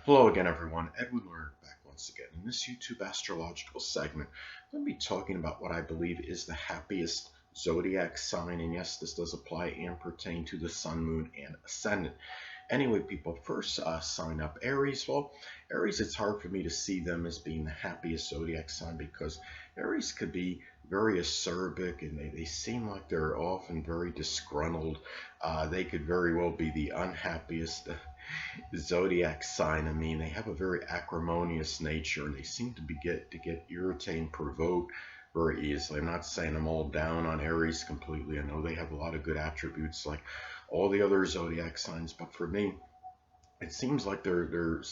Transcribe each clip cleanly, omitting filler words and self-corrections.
Hello again, everyone. Edwin Learnard back once again. In this YouTube astrological segment, I'm going to be talking about what I believe is the happiest zodiac sign. And yes, this does apply and pertain to the sun, moon, and ascendant. Anyway, people, first sign up Aries. Well, Aries, it's hard for me to see them as being the happiest zodiac sign because Aries could be very acerbic and they seem like they're often very disgruntled. They could very well be the unhappiest zodiac sign. I mean, they have a very acrimonious nature and they seem to get irritated and provoked very easily. I'm not saying I'm all down on Aries completely. I know they have a lot of good attributes like all the other zodiac signs, but for me, it seems like they're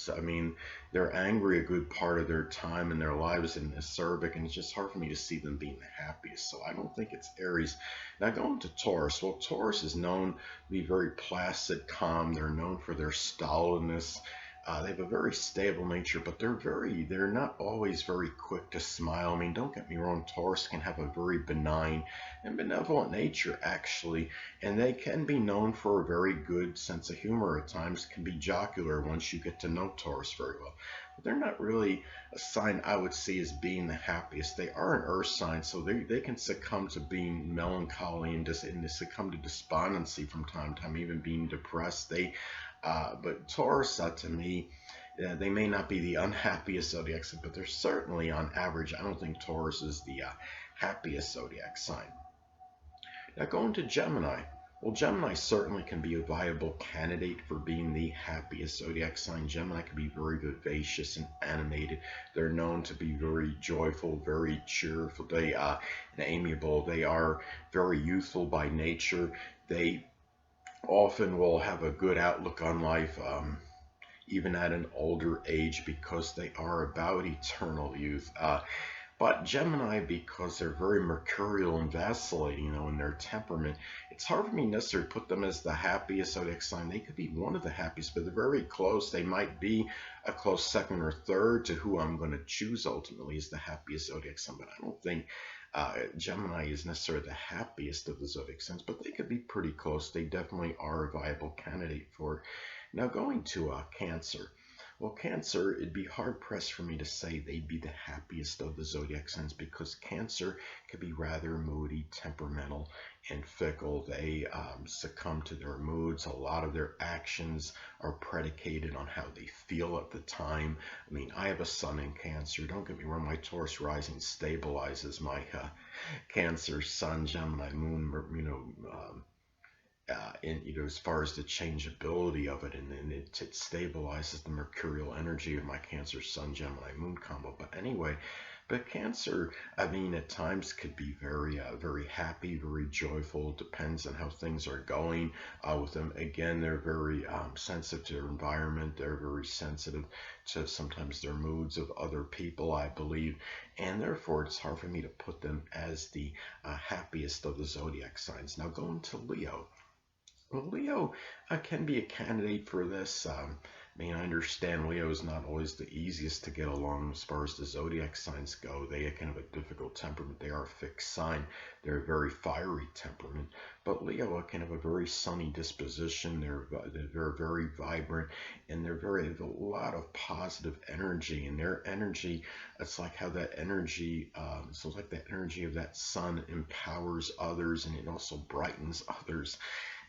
angry a good part of their time in their lives and acerbic, and it's just hard for me to see them being the happiest. So I don't think it's Aries. Now going to Taurus. Well, Taurus is known to be very placid, calm. They're known for their stolidness. They have a very stable nature, but they're not always very quick to smile. I mean, don't get me wrong, Taurus can have a very benign and benevolent nature, actually, and they can be known for a very good sense of humor at times, can be jocular once you get to know Taurus very well. But they're not really a sign I would see as being the happiest. They are an earth sign, so they can succumb to being melancholy and succumb to despondency from time to time, even being depressed. But Taurus, to me, they may not be the unhappiest zodiac sign, but they're certainly on average. I don't think Taurus is the happiest zodiac sign. Now going to Gemini. Well, Gemini certainly can be a viable candidate for being the happiest zodiac sign. Gemini can be very vivacious and animated. They're known to be very joyful, very cheerful, and amiable. They are very youthful by nature. They often will have a good outlook on life, even at an older age, because they are about eternal youth. But Gemini, because they're very mercurial and vacillating, in their temperament, it's hard for me necessarily to put them as the happiest zodiac sign. They could be one of the happiest, but they're very close. They might be a close second or third to who I'm going to choose ultimately as the happiest zodiac sign. But I don't think Gemini is necessarily the happiest of the zodiac signs, but they could be pretty close. They definitely are a viable candidate for it. Now going to Cancer. Well, Cancer, it'd be hard pressed for me to say they'd be the happiest of the zodiac signs because Cancer can be rather moody, temperamental, and fickle. They succumb to their moods. A lot of their actions are predicated on how they feel at the time. I mean, I have a sun in Cancer. Don't get me wrong, my Taurus rising stabilizes my Cancer, Sun, Gemini, Moon, as far as the changeability of it, and it stabilizes the mercurial energy of my Cancer Sun Gemini Moon combo. But anyway, but Cancer, I mean, at times could be very happy, very joyful. It depends on how things are going with them. Again, they're very sensitive to their environment. They're very sensitive to sometimes their moods of other people, I believe, and therefore it's hard for me to put them as the happiest of the zodiac signs. Now going to Leo. Well, Leo can be a candidate for this. I mean, I understand Leo is not always the easiest to get along as far as the zodiac signs go. They can have a difficult temperament. They are a fixed sign. They're a very fiery temperament. But Leo can have a very sunny disposition. They're very vibrant, and they have a lot of positive energy. And their energy, it's like how that energy, so it's like the energy of that sun empowers others, and it also brightens others'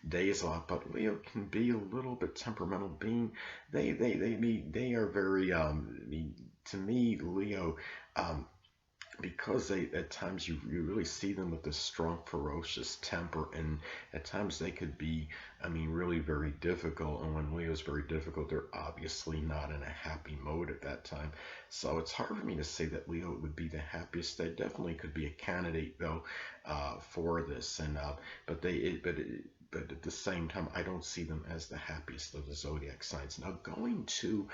days a lot. But Leo can be a little bit temperamental. Being they are very to me, Leo, because they at times you really see them with this strong ferocious temper, and at times they could be, I mean, really very difficult. And when Leo's very difficult, they're obviously not in a happy mode at that time. So it's hard for me to say that Leo would be the happiest. They definitely could be a candidate though for this, and but at the same time, I don't see them as the happiest of the zodiac signs. Now going to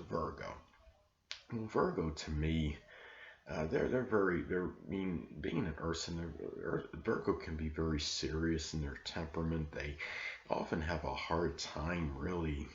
Virgo. Well, Virgo to me, being an earth sign, Virgo can be very serious in their temperament. They often have a hard time really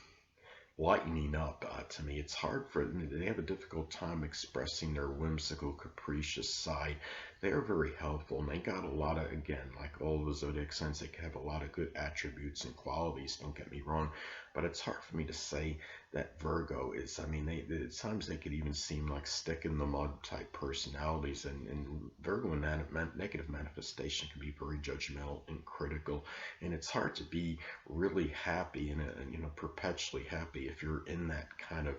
lightening up. To me, it's hard for them. They have a difficult time expressing their whimsical, capricious side. They are very helpful, and they got a lot of, again, like all the zodiac signs, they can have a lot of good attributes and qualities. Don't get me wrong, But it's hard for me to say that Virgo is. I mean, at times they could even seem like stick in the mud type personalities, and Virgo in that negative manifestation can be very judgmental and critical, and it's hard to be really happy and perpetually happy if you're in that kind of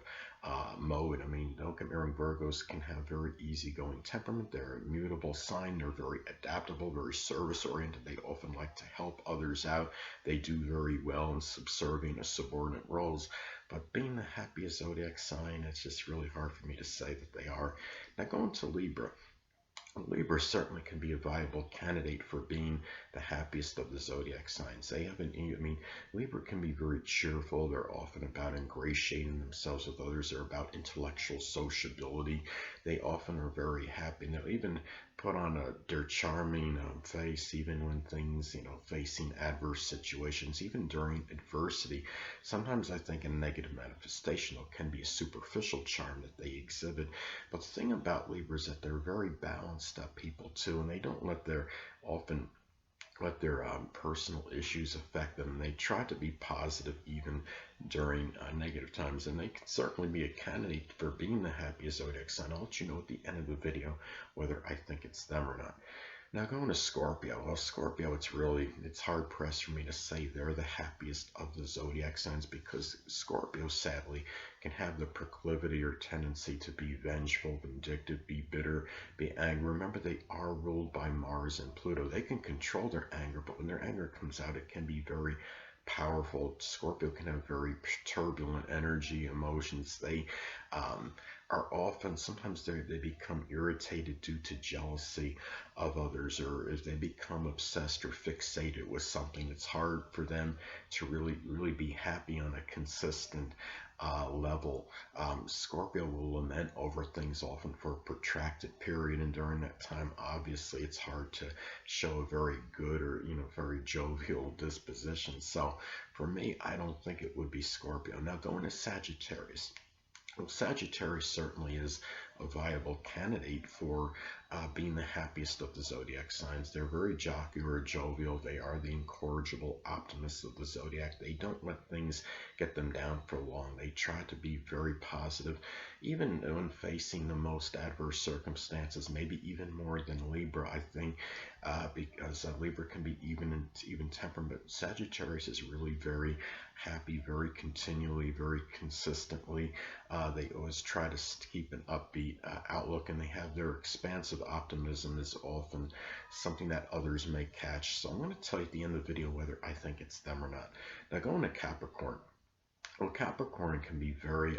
mode. I mean, don't get me wrong, Virgos can have very easygoing temperament. They're a mutable sign. They're very adaptable, very service oriented. They often like to help others out. They do very well in subservient or subordinate roles. But being the happiest zodiac sign, it's just really hard for me to say that they are. Now, going to Libra. Libra certainly can be a viable candidate for being the happiest of the zodiac signs. They haven't, I mean, Libra can be very cheerful. They're often about ingratiating themselves with others. They're about intellectual sociability. They often are very happy. And they'll even put on their charming face, even when things, facing adverse situations, even during adversity. Sometimes I think in negative manifestation, it can be a superficial charm that they exhibit. But the thing about Libra is that they're very balanced up people too, and they don't often let their personal issues affect them. They try to be positive even during negative times, and they can certainly be a candidate for being the happiest zodiac sign. I'll let you know at the end of the video whether I think it's them or not. Now going to Scorpio. Well, Scorpio, it's hard pressed for me to say they're the happiest of the zodiac signs, because Scorpio sadly can have the proclivity or tendency to be vengeful, vindictive, be bitter, be angry. Remember, they are ruled by Mars and Pluto. They can control their anger, but when their anger comes out, it can be very powerful. Scorpio can have very turbulent energy, emotions. They are often, sometimes they become irritated due to jealousy of others, or if they become obsessed or fixated with something, it's hard for them to really be happy on a consistent level. Scorpio will lament over things often for a protracted period, and during that time, obviously, it's hard to show a very good or very jovial disposition. So for me, I don't think it would be Scorpio. Now going to Sagittarius. Well, Sagittarius certainly is a viable candidate for being the happiest of the zodiac signs. They're very jocular, jovial. They are the incorrigible optimists of the zodiac. They don't let things get them down for long. They try to be very positive, even when facing the most adverse circumstances, maybe even more than Libra, I think, because Libra can be even temperament. Sagittarius is really very happy, very continually, very consistently. They always try to keep an upbeat outlook, and they have their expansive optimism is often something that others may catch. So I'm going to tell you at the end of the video whether I think it's them or not. Now going to Capricorn. Well, Capricorn can be very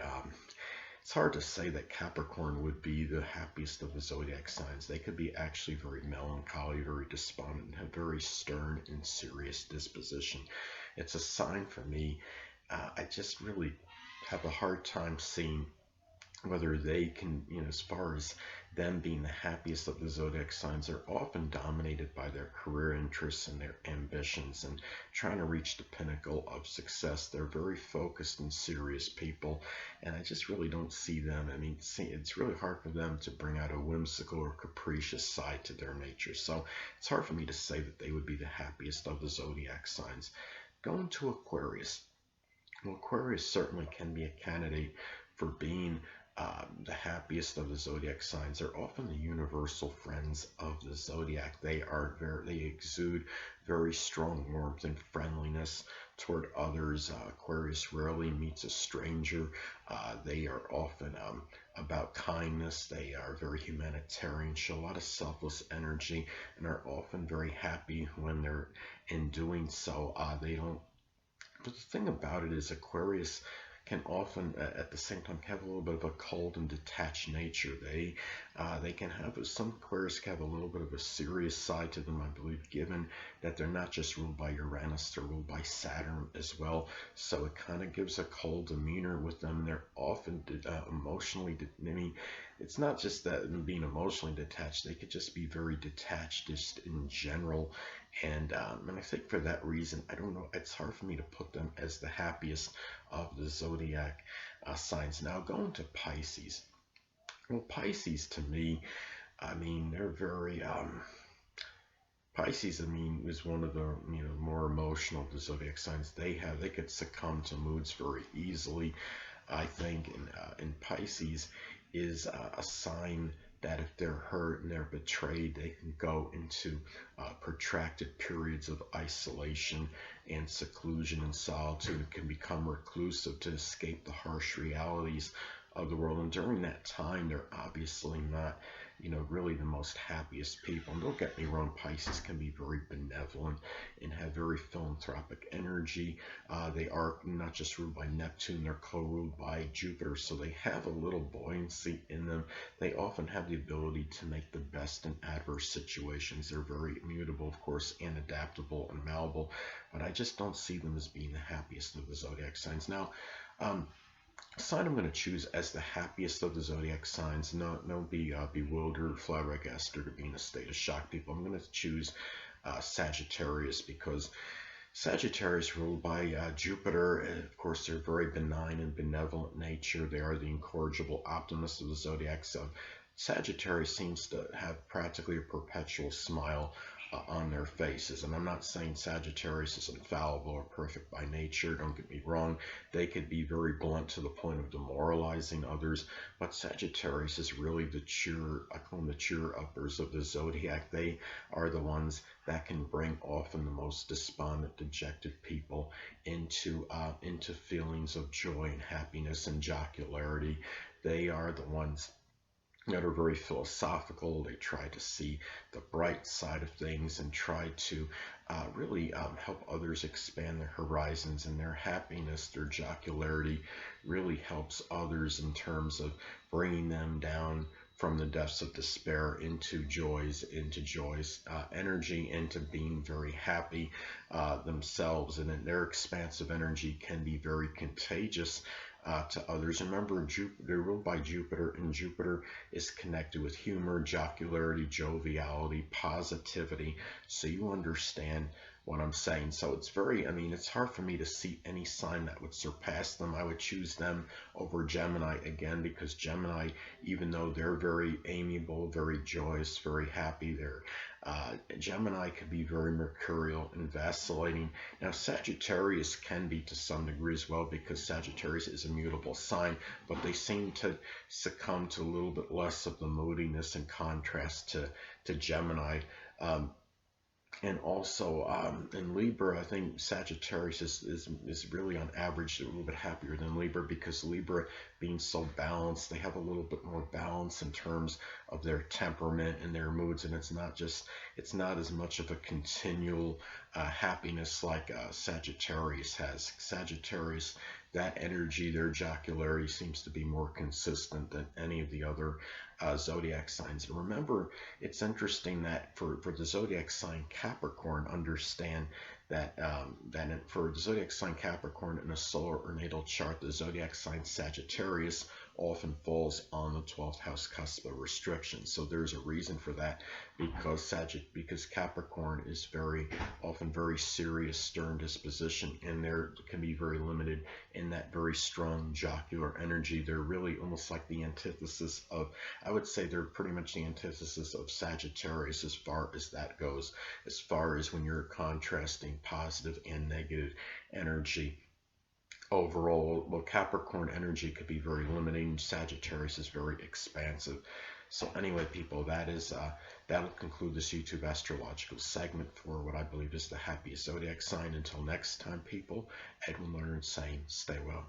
it's hard to say that Capricorn would be the happiest of the zodiac signs. They could be actually very melancholy, very despondent, and have very stern and serious disposition. It's a sign for me. I just really have a hard time seeing whether they can, as far as them being the happiest of the zodiac signs, are often dominated by their career interests and their ambitions and trying to reach the pinnacle of success. They're very focused and serious people, and I just really don't see them. I mean, it's really hard for them to bring out a whimsical or capricious side to their nature. So it's hard for me to say that they would be the happiest of the zodiac signs. Going to Aquarius. Well, Aquarius certainly can be a candidate for being the happiest of the zodiac signs. They're often the universal friends of the zodiac. They exude very strong warmth and friendliness toward others. Aquarius rarely meets a stranger. They are often about kindness. They are very humanitarian, show a lot of selfless energy, and are often very happy when they're in doing so. They don't. But the thing about it is, Aquarius can often, at the same time, have a little bit of a cold and detached nature. They can have, some Aquarius can have a little bit of a serious side to them, I believe, given that they're not just ruled by Uranus, they're ruled by Saturn as well. So it kind of gives a cold demeanor with them. They're often emotionally, I mean, it's not just that being emotionally detached, they could just be very detached just in general. And I think for that reason, I don't know, it's hard for me to put them as the happiest of the zodiac signs. Now going to Pisces. Well, Pisces to me, I mean, they're very Pisces, I mean, is one of the more emotional of the zodiac signs. They could succumb to moods very easily. I think, in Pisces is a sign that if they're hurt and they're betrayed, they can go into protracted periods of isolation and seclusion and solitude. It can become reclusive to escape the harsh realities of the world. And during that time, they're obviously not, really the most happiest people. And don't get me wrong, Pisces can be very benevolent and have very philanthropic energy. They are not just ruled by Neptune, they're co-ruled by Jupiter, so they have a little buoyancy in them. They often have the ability to make the best in adverse situations. They're very immutable, of course, and adaptable and malleable, but I just don't see them as being the happiest of the zodiac signs. Now, sign I'm going to choose as the happiest of the zodiac signs. No, be bewildered, flabbergasted, or be in a state of shock, people. I'm going to choose Sagittarius, because Sagittarius ruled by Jupiter. And of course, they're very benign and benevolent nature. They are the incorrigible optimists of the zodiac. So Sagittarius seems to have practically a perpetual smile on their faces. And I'm not saying Sagittarius is infallible or perfect by nature. Don't get me wrong. They could be very blunt to the point of demoralizing others. But Sagittarius is really the I call them the cheer uppers of the zodiac. They are the ones that can bring often the most despondent, dejected people into feelings of joy and happiness and jocularity. They are the ones that are very philosophical. They try to see the bright side of things and try to really help others expand their horizons, and their happiness, their jocularity really helps others in terms of bringing them down from the depths of despair into joys, energy, into being very happy themselves. And then their expansive energy can be very contagious to others. Remember, they're ruled by Jupiter, and Jupiter is connected with humor, jocularity, joviality, positivity. So you understand what I'm saying. So it's hard for me to see any sign that would surpass them. I would choose them over Gemini again, because Gemini, even though they're very amiable, very joyous, very happy, Gemini could be very mercurial and vacillating. Now, Sagittarius can be to some degree as well, because Sagittarius is a mutable sign, but they seem to succumb to a little bit less of the moodiness in contrast to Gemini. And also in Libra, I think Sagittarius is really on average a little bit happier than Libra, because Libra, being so balanced, they have a little bit more balance in terms of their temperament and their moods, and it's not as much of a continual happiness like Sagittarius has. Sagittarius, that energy, their jocularity seems to be more consistent than any of the other zodiac signs. And remember, it's interesting that for the zodiac sign Capricorn, understand that for the zodiac sign Capricorn in a solar or natal chart, the zodiac sign Sagittarius often falls on the 12th house cusp of restriction. So there's a reason for that, because Capricorn is very often very serious, stern disposition, and there can be very limited in that very strong jocular energy. They're really almost like the antithesis of, I would say they're pretty much the antithesis of Sagittarius as far as that goes, as far as when you're contrasting positive and negative energy. Overall, well, Capricorn energy could be very limiting. Sagittarius is very expansive. So anyway, people, that'll conclude this YouTube astrological segment for what I believe is the happiest zodiac sign. Until next time, people, Edwin Learnard saying, stay well.